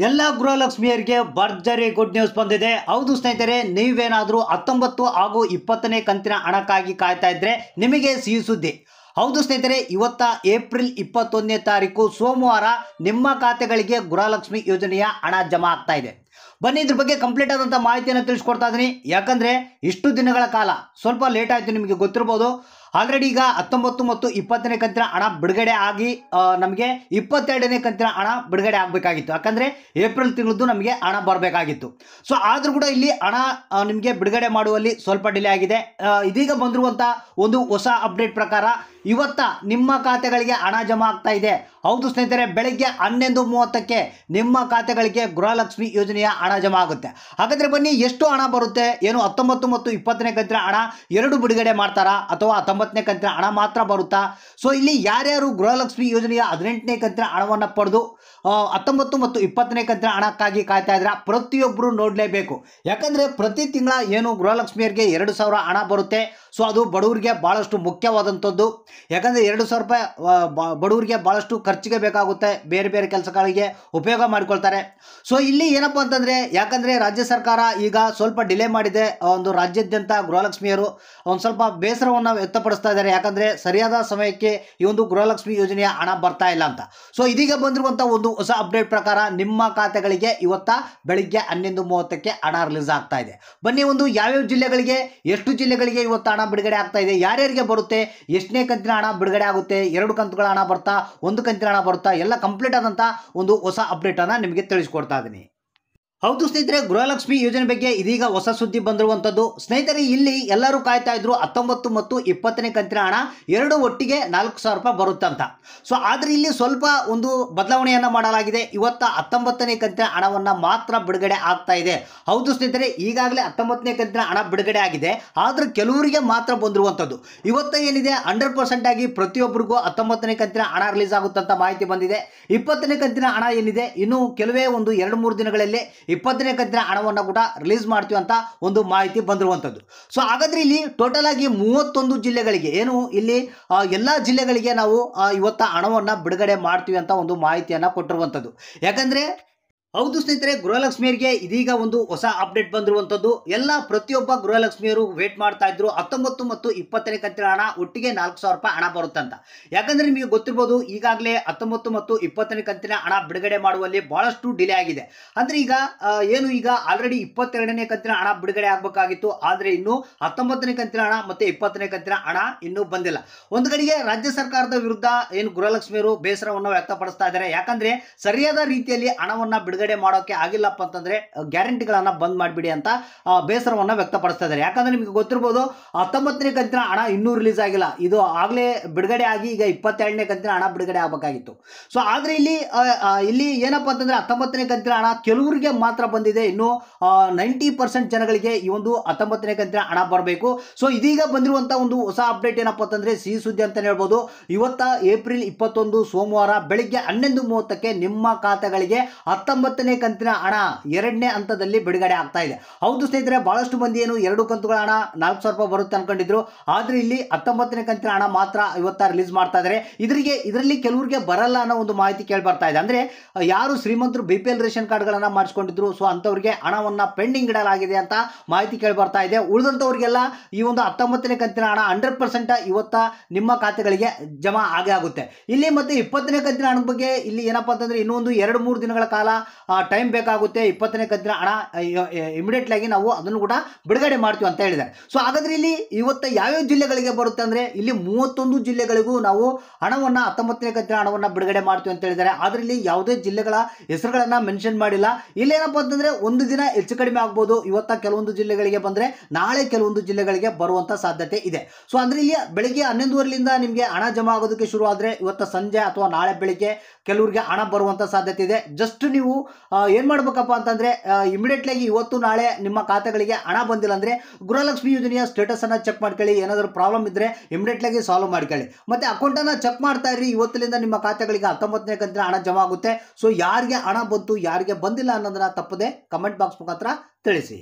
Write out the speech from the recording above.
ಎಲ್ಲ ಗೃಹಲಕ್ಷ್ಮಿಯರಿಗೆ ಭರ್ಜರಿ good news ಬಂದಿದೆ. ಹೌದು ಸ್ನೇಹಿತರೆ, ನೀವೇನಾದರೂ 19 ಹಾಗೂ 20ನೇ ಕಂತಿನ ಹಣಕ್ಕಾಗಿ ಕಾಯ್ತಾ ಇದ್ರೆ ನಿಮಗೆ ಸಿಹಿ ಸುದ್ದಿ. ಹೌದು ಸ್ನೇಹಿತರೆ, ಇವತ್ತ ಏಪ್ರಿಲ್ 21ನೇ ತಾರೀಕು ಸೋಮವಾರ ನಿಮ್ಮ ಖಾತೆಗಳಿಗೆ ಗೃಹಲಕ್ಷ್ಮಿ ಯೋಜನೆಯ ಹಣ ಜಮಾ ಆಗ್ತಾ ಇದೆ. ಬನ್ನಿ ಇದ್ರ ಬಗ್ಗೆ ಕಂಪ್ಲೀಟ್ ಆದಂಥ ಮಾಹಿತಿಯನ್ನು ತಿಳಿಸ್ಕೊಡ್ತಾ ಇದ್ದೀನಿ. ಯಾಕಂದರೆ ಇಷ್ಟು ದಿನಗಳ ಕಾಲ ಸ್ವಲ್ಪ ಲೇಟ್ ಆಯಿತು, ನಿಮಗೆ ಗೊತ್ತಿರ್ಬೋದು. ಆಲ್ರೆಡಿ ಈಗ 19 ಮತ್ತು 20ನೇ ಕಂತಿನ ಹಣ ಬಿಡುಗಡೆ ಆಗಿ ನಮಗೆ 22ನೇ ಕಂತಿನ ಹಣ ಬಿಡುಗಡೆ ಆಗಬೇಕಾಗಿತ್ತು. ಯಾಕಂದರೆ ಏಪ್ರಿಲ್ ತಿಂಗಳದ್ದು ನಮಗೆ ಹಣ ಬರಬೇಕಾಗಿತ್ತು. ಸೊ ಆದರೂ ಕೂಡ ಇಲ್ಲಿ ಹಣ ನಿಮಗೆ ಬಿಡುಗಡೆ ಮಾಡುವಲ್ಲಿ ಸ್ವಲ್ಪ ಡಿಲೇ ಆಗಿದೆ. ಇದೀಗ ಬಂದಿರುವಂಥ ಒಂದು ಹೊಸ ಅಪ್ಡೇಟ್ ಪ್ರಕಾರ ಇವತ್ತ ನಿಮ್ಮ ಖಾತೆಗಳಿಗೆ ಹಣ ಜಮಾ ಆಗ್ತಾ ಇದೆ. ಹೌದು ಸ್ನೇಹಿತರೆ, ಬೆಳಗ್ಗೆ 11:30ಕ್ಕೆ ನಿಮ್ಮ ಖಾತೆಗಳಿಗೆ ಗೃಹಲಕ್ಷ್ಮಿ ಯೋಜನೆಯ ಹಣ ಜಮಾ ಆಗುತ್ತೆ. ಹಾಗಾದರೆ ಬನ್ನಿ, ಎಷ್ಟು ಹಣ ಬರುತ್ತೆ, ಏನು 19 ಮತ್ತು 20ನೇ ಕಂತಿನ ಹಣ ಎರಡು ಬಿಡುಗಡೆ ಮಾಡ್ತಾರಾ ಅಥವಾ 19ನೇ ಕಂತಿನ ಹಣ ಮಾತ್ರ ಬರುತ್ತಾ? ಸೊ ಇಲ್ಲಿ ಯಾರ್ಯಾರು ಗೃಹಲಕ್ಷ್ಮಿ ಯೋಜನೆಯ 18ನೇ ಕಂತಿನ ಹಣವನ್ನು ಪಡೆದು 19 ಮತ್ತು 20ನೇ ಕಂತಿನ ಹಣಕ್ಕಾಗಿ ಕಾಯ್ತಾ ಇದ್ರೆ ಪ್ರತಿಯೊಬ್ಬರು ನೋಡಲೇಬೇಕು. ಯಾಕಂದರೆ ಪ್ರತಿ ತಿಂಗಳ ಏನು ಗೃಹಲಕ್ಷ್ಮಿಯರಿಗೆ 2,000 ಹಣ ಬರುತ್ತೆ. ಸೊ ಅದು ಬಡವರಿಗೆ ಭಾಳಷ್ಟು ಮುಖ್ಯವಾದಂಥದ್ದು. ಯಾಕಂದರೆ 2,000 ರೂಪಾಯಿ ಬಡವರಿಗೆ ಭಾಳಷ್ಟು ಖರ್ಚಿಗೆ ಬೇಕಾಗುತ್ತೆ, ಬೇರೆ ಬೇರೆ ಕೆಲಸಗಳಿಗೆ ಉಪಯೋಗ ಮಾಡಿಕೊಳ್ತಾರೆ. ಸೊ ಇಲ್ಲಿ ಏನಪ್ಪ ಅಂತಂದರೆ, ಯಾಕಂದರೆ ರಾಜ್ಯ ಸರ್ಕಾರ ಈಗ ಸ್ವಲ್ಪ ಡಿಲೇ ಮಾಡಿದೆ. ಒಂದು ರಾಜ್ಯಾದ್ಯಂತ ಗೃಹಲಕ್ಷ್ಮಿಯರು ಒಂದು ಸ್ವಲ್ಪ ಬೇಸರವನ್ನು ವ್ಯಕ್ತಪಡಿಸ್ತಾ ಇದ್ದಾರೆ. ಯಾಕಂದರೆ ಸರಿಯಾದ ಸಮಯಕ್ಕೆ ಈ ಒಂದು ಗೃಹಲಕ್ಷ್ಮಿ ಯೋಜನೆಯ ಹಣ ಬರ್ತಾ ಇಲ್ಲ ಅಂತ. ಸೊ ಇದೀಗ ಬಂದಿರುವಂಥ ಒಂದು ಹೊಸ ಅಪ್ಡೇಟ್ ಪ್ರಕಾರ ನಿಮ್ಮ ಖಾತೆಗಳಿಗೆ ಇವತ್ತ ಬೆಳಿಗ್ಗೆ 11:30ಕ್ಕೆ ಹಣ ರಿಲೀಸ್ ಆಗ್ತಾ ಇದೆ. ಬನ್ನಿ, ಒಂದು ಯಾವ್ಯಾವ ಜಿಲ್ಲೆಗಳಿಗೆ, ಎಷ್ಟು ಜಿಲ್ಲೆಗಳಿಗೆ ಇವತ್ತು ಹಣ ಬಿಡುಗಡೆ ಆಗ್ತಾ ಇದೆ, ಯಾರ್ಯಾರಿಗೆ ಬರುತ್ತೆ, ಎಷ್ಟನೇ ಕಂತಿನ ಹಣ ಬಿಡುಗಡೆ ಆಗುತ್ತೆ, 2 ಕಂತುಗಳ ಹಣ ಬರ್ತಾ, 1 ಕಂತಿನ ಹಣ ಬರುತ್ತಾ, ಎಲ್ಲ ಕಂಪ್ಲೀಟ್ ಆದಂಥ ಒಂದು ಹೊಸ ಅಪ್ಡೇಟ್ ಅನ್ನು ನಿಮಗೆ ತಿಳಿಸ್ಕೊಡ್ತಾ ಇದ್ದೀನಿ. ಹೌದು ಸ್ನೇಹಿತರೆ, ಗೃಹಲಕ್ಷ್ಮಿ ಯೋಜನೆ ಬಗ್ಗೆ ಇದೀಗ ಹೊಸ ಸುದ್ದಿ ಬಂದಿರುವಂಥದ್ದು. ಸ್ನೇಹಿತರೆ, ಇಲ್ಲಿ ಎಲ್ಲರೂ ಕಾಯ್ತಾ ಇದ್ರು 19 ಮತ್ತು 20ನೇ ಕಂತಿನ ಹಣ ಎರಡು ಒಟ್ಟಿಗೆ 4,000 ರೂಪಾಯಿ ಬರುತ್ತೆ ಅಂತ. ಸೊ ಆದರೆ ಇಲ್ಲಿ ಸ್ವಲ್ಪ ಒಂದು ಬದಲಾವಣೆಯನ್ನು ಮಾಡಲಾಗಿದೆ. ಇವತ್ತ 19ನೇ ಕಂತಿನ ಹಣವನ್ನು ಮಾತ್ರ ಬಿಡುಗಡೆ ಆಗ್ತಾ ಇದೆ. ಹೌದು ಸ್ನೇಹಿತರೆ, ಈಗಾಗಲೇ 19ನೇ ಕಂತಿನ ಹಣ ಬಿಡುಗಡೆ ಆಗಿದೆ, ಆದರೆ ಕೆಲವರಿಗೆ ಮಾತ್ರ ಬಂದಿರುವಂಥದ್ದು. ಇವತ್ತ ಏನಿದೆ 100% ಆಗಿ ಪ್ರತಿಯೊಬ್ಬರಿಗೂ 19ನೇ ಕಂತಿನ ಹಣ ರಿಲೀಸ್ ಆಗುತ್ತಂತ ಮಾಹಿತಿ ಬಂದಿದೆ. 20ನೇ ಕಂತಿನ ಹಣ ಏನಿದೆ, ಇನ್ನು ಕೆಲವೇ ಒಂದು 2-3 ದಿನಗಳಲ್ಲಿ 20ನೇ ಕಂತಿನ ಹಣವನ್ನು ಕೂಡ ರಿಲೀಸ್ ಮಾಡ್ತೀವಿ ಅಂತ ಒಂದು ಮಾಹಿತಿ ಬಂದಿರುವಂಥದ್ದು. ಸೊ ಹಾಗಾದರೆ ಇಲ್ಲಿ ಟೋಟಲ್ ಆಗಿ 31 ಜಿಲ್ಲೆಗಳಿಗೆ, ಏನು ಇಲ್ಲಿ ಎಲ್ಲ ಜಿಲ್ಲೆಗಳಿಗೆ ನಾವು ಇವತ್ತು ಹಣವನ್ನು ಬಿಡುಗಡೆ ಮಾಡ್ತೀವಿ ಅಂತ ಒಂದು ಮಾಹಿತಿಯನ್ನು ಕೊಟ್ಟಿರುವಂಥದ್ದು. ಯಾಕಂದರೆ ಹೌದು ಸ್ನೇಹಿತರೆ, ಗೃಹಲಕ್ಷ್ಮಿಯರಿಗೆ ಇದೀಗ ಒಂದು ಹೊಸ ಅಪ್ಡೇಟ್ ಬಂದಿರುವಂಥದ್ದು. ಪ್ರತಿಯೊಬ್ಬ ಗೃಹಲಕ್ಷ್ಮಿಯರು ವೇಟ್ ಮಾಡ್ತಾ ಇದ್ರು 19 ಮತ್ತು 20ನೇ ಕಂತಿನ ಹಣ ಒಟ್ಟಿಗೆ 4,000 ರೂಪಾಯಿ ಹಣ ಬರುತ್ತಂತ. ಯಾಕಂದರೆ ನಿಮಗೆ ಗೊತ್ತಿರ್ಬೋದು, ಈಗಾಗಲೇ 19 ಮತ್ತು 20ನೇ ಕಂತಿನ ಹಣ ಬಿಡುಗಡೆ ಮಾಡುವಲ್ಲಿ ಭಾಳಷ್ಟು ಡಿಲೇ ಆಗಿದೆ. ಅಂದರೆ ಈಗ ಆಲ್ರೆಡಿ 22ನೇ ಕಂತಿನ ಹಣ ಬಿಡುಗಡೆ ಆಗಬೇಕಾಗಿತ್ತು, ಆದರೆ ಇನ್ನು 19ನೇ ಕಂತಿನ ಹಣ ಮತ್ತು 20ನೇ ಕಂತಿನ ಹಣ ಇನ್ನೂ ಬಂದಿಲ್ಲ. ಒಂದು ಕಡೆಗೆ ರಾಜ್ಯ ಸರ್ಕಾರದ ವಿರುದ್ಧ ಏನು ಗೃಹಲಕ್ಷ್ಮಿಯರು ಬೇಸರವನ್ನು ವ್ಯಕ್ತಪಡಿಸ್ತಾ ಇದ್ದಾರೆ. ಯಾಕಂದರೆ ಸರಿಯಾದ ರೀತಿಯಲ್ಲಿ ಹಣವನ್ನು ಬಿಡುಗಡೆ ಮಾಡೋಕೆ ಆಗಿಲ್ಲಪ್ಪ ಅಂತಂದ್ರೆ ಗ್ಯಾರಂಟಿಗಳನ್ನು ಬಂದ್ ಮಾಡಿಬಿಡಿ ಅಂತ ಬೇಸರವನ್ನು ವ್ಯಕ್ತಪಡಿಸ್ತಾ ಇದ್ದಾರೆ. ಯಾಕಂದ್ರೆ ನಿಮಗೆ ಗೊತ್ತಿರಬಹುದು, 19ನೇ ಕಂತಿನ ಹಣ ಇನ್ನೂ ರಿಲೀಸ್ ಆಗಿಲ್ಲ. ಇದು ಆಗಲೇ ಬಿಡುಗಡೆ ಆಗಿ ಈಗ 22ನೇ ಕಂತಿನ ಹಣ ಬಿಡುಗಡೆ ಆಗಬೇಕಾಗಿತ್ತು. ಸೊ ಆದರೆ ಇಲ್ಲಿ ಏನಪ್ಪ ಅಂತಂದ್ರೆ 19ನೇ ಕಂತಿನ ಹಣ ಕೆಲವರಿಗೆ ಮಾತ್ರ ಬಂದಿದೆ. ಇನ್ನು 90% ಜನಗಳಿಗೆ ಈ ಒಂದು 19ನೇ ಕಂತಿನ ಹಣ ಬರಬೇಕು. ಸೊ ಇದೀಗ ಬಂದಿರುವಂಥ ಒಂದು ಹೊಸ ಅಪ್ಡೇಟ್ ಏನಪ್ಪ ಅಂತಂದ್ರೆ ಸಿಹಿ ಸುದ್ದಿ ಅಂತಲೇ ಹೇಳ್ಬೋದು. ಇವತ್ತ ಏಪ್ರಿಲ್ 21 ಸೋಮವಾರ ಬೆಳಿಗ್ಗೆ 11:30ಕ್ಕೆ ನಿಮ್ಮ ಖಾತೆಗಳಿಗೆ 19ನೇ ಕಂತಿನ ಹಣ 2ನೇ ಹಂತದಲ್ಲಿ ಬಿಡುಗಡೆ ಆಗ್ತಾ ಇದೆ. ಹೌದು ಸ್ನೇಹಿತರೆ, ಬಹಳಷ್ಟು ಮಂದಿ ಏನು 2 ಕಂತುಗಳ ಹಣ 4,000 ರೂಪಾಯಿ ಬರುತ್ತೆ ಅನ್ಕೊಂಡಿದ್ರು, ಆದರೆ ಇಲ್ಲಿ 19ನೇ ಕಂತಿನ ಹಣ ಮಾತ್ರ ಇವತ್ತ ರಿಲೀಸ್ ಮಾಡ್ತಾ ಇದ್ದಾರೆ. ಇದರಲ್ಲಿ ಕೆಲವರಿಗೆ ಬರಲ್ಲ ಅನ್ನೋ ಒಂದು ಮಾಹಿತಿ ಕೇಳಿ ಬರ್ತಾ ಇದೆ. ಅಂದರೆ ಯಾರು ಶ್ರೀಮಂತರು BPL ರೇಷನ್ ಕಾರ್ಡ್ಗಳನ್ನು ಮಾಡಿಸ್ಕೊಂಡಿದ್ರು, ಸೊ ಅಂಥವ್ರಿಗೆ ಹಣವನ್ನು ಪೆಂಡಿಂಗ್ ಇಡಲಾಗಿದೆ ಅಂತ ಮಾಹಿತಿ ಕೇಳಿ ಬರ್ತಾ ಇದೆ. ಉಳಿದಂಥವ್ರಿಗೆಲ್ಲ ಈ ಒಂದು 19ನೇ ಕಂತಿನ ಹಣ 100% ಇವತ್ತ ನಿಮ್ಮ ಖಾತೆಗಳಿಗೆ ಜಮಾ ಆಗೇ ಆಗುತ್ತೆ. ಇಲ್ಲಿ ಮತ್ತೆ 20ನೇ ಕಂತಿನ ಹಣದ ಬಗ್ಗೆ ಇಲ್ಲಿ ಏನಪ್ಪ ಅಂತಂದ್ರೆ ಇನ್ನೊಂದು 2-3 ದಿನಗಳ ಕಾಲ ಟೈಮ್ ಬೇಕಾಗುತ್ತೆ. 20ನೇ ಕಂತಿನ ಹಣ ಇಮಿಡಿಯೇಟ್ಲಿ ಆಗಿ ನಾವು ಅದನ್ನು ಕೂಡ ಬಿಡುಗಡೆ ಮಾಡ್ತೀವಿ ಅಂತ ಹೇಳಿದ್ದಾರೆ. ಸೊ ಹಾಗಾದ್ರೆ ಇಲ್ಲಿ ಇವತ್ತು ಯಾವ್ಯಾವ ಜಿಲ್ಲೆಗಳಿಗೆ ಬರುತ್ತೆ ಅಂದರೆ ಇಲ್ಲಿ 31 ಜಿಲ್ಲೆಗಳಿಗೂ ನಾವು ಹಣವನ್ನು 19ನೇ ಕಂತಿನ ಹಣವನ್ನು ಬಿಡುಗಡೆ ಮಾಡ್ತೀವಿ ಅಂತ ಹೇಳಿದ್ದಾರೆ. ಆದರೆ ಇಲ್ಲಿ ಯಾವುದೇ ಜಿಲ್ಲೆಗಳ ಹೆಸರುಗಳನ್ನು ಮೆನ್ಷನ್ ಮಾಡಿಲ್ಲ. ಇಲ್ಲೇನಪ್ಪ ಅಂತಂದ್ರೆ ಒಂದು ದಿನ ಹೆಚ್ಚು ಕಡಿಮೆ ಆಗ್ಬೋದು. ಇವತ್ತ ಕೆಲವೊಂದು ಜಿಲ್ಲೆಗಳಿಗೆ ಬಂದರೆ ನಾಳೆ ಕೆಲವೊಂದು ಜಿಲ್ಲೆಗಳಿಗೆ ಬರುವಂಥ ಸಾಧ್ಯತೆ ಇದೆ. ಸೊ ಅಂದರೆ ಇಲ್ಲಿ ಬೆಳಿಗ್ಗೆ 11:30ರಿಂದ ನಿಮಗೆ ಹಣ ಜಮಾ ಆಗೋದಕ್ಕೆ ಶುರು ಆದರೆ ಇವತ್ತು ಸಂಜೆ ಅಥವಾ ನಾಳೆ ಬೆಳಿಗ್ಗೆ ಕೆಲವರಿಗೆ ಹಣ ಬರುವಂಥ ಸಾಧ್ಯತೆ ಇದೆ. ಜಸ್ಟ್ ನೀವು ಏನು ಮಾಡಬೇಕಪ್ಪ ಅಂತಂದರೆ ಇಮಿಡಿಯೇಟ್ಲಿ ಆಗಿ ಇವತ್ತು ನಾಳೆ ನಿಮ್ಮ ಖಾತೆಗಳಿಗೆ ಹಣ ಬಂದಿಲ್ಲ ಅಂದರೆ ಗೃಹಲಕ್ಷ್ಮಿ ಯೋಜನೆಯ ಸ್ಟೇಟಸನ್ನು ಚೆಕ್ ಮಾಡ್ಕೊಳ್ಳಿ. ಏನಾದರೂ ಪ್ರಾಬ್ಲಮ್ ಇದ್ದರೆ ಇಮಿಡಿಯೇಟ್ಲಿ ಆಗಿ ಸಾಲ್ವ್ ಮಾಡ್ಕೊಳ್ಳಿ. ಮತ್ತು ಅಕೌಂಟನ್ನು ಚೆಕ್ ಮಾಡ್ತಾ ಇರಿ. ಇವತ್ತಿನಿಂದ ನಿಮ್ಮ ಖಾತೆಗಳಿಗೆ 19ನೇ ಕಂತಿನ ಹಣ ಜಮಾ ಆಗುತ್ತೆ. ಸೊ ಯಾರಿಗೆ ಹಣ ಬಂತು, ಯಾರಿಗೆ ಬಂದಿಲ್ಲ ಅನ್ನೋದನ್ನ ತಪ್ಪದೆ ಕಮೆಂಟ್ ಬಾಕ್ಸ್ ಮುಖಾಂತರ ತಿಳಿಸಿ.